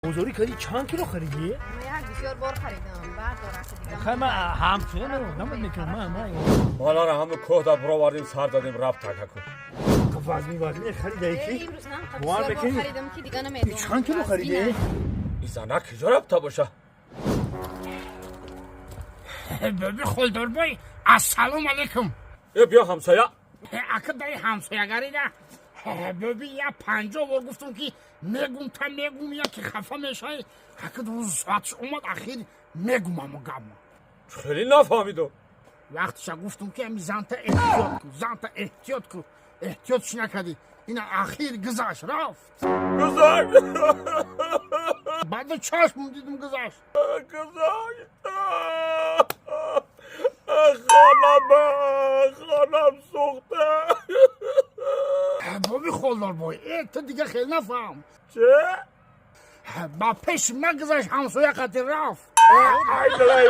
بزرگی کردی چند کیلو خریدی؟ من یک بسیار بار خریدم بعد رفت دیگه خیلی من همچنین نمید میکنم من مالا را همه کوه دا برآوردیم سر دادیم رفت تککو وزنی خریده یکی؟ امروز نه بوان بسیار بار بکنی؟ خریدم که دیگه نمیدونم چند کیلو خریدی؟ این زنک کجا رفته باشه ببی خلدار بای السلام علیکم بیا همسایه اکه دای همسایگری ده ببی یا 50 بار گفتم که میگم تا میگم یا که خفه میشه اکه روز ساعتش اومد اخیر میگم اما گم خیلی نفهمیدم وقتش گفتم که امی زنتا احتیاط کن احتیاطش نکردی این اخیر گذشت رفت گذشت بعد چشم دیدم گذشت خانم سوخته ببی خلدار بای تو دیگه خیلی نفهم چه؟ با پیش من گذشت همسایه خاطر رفت ای دلای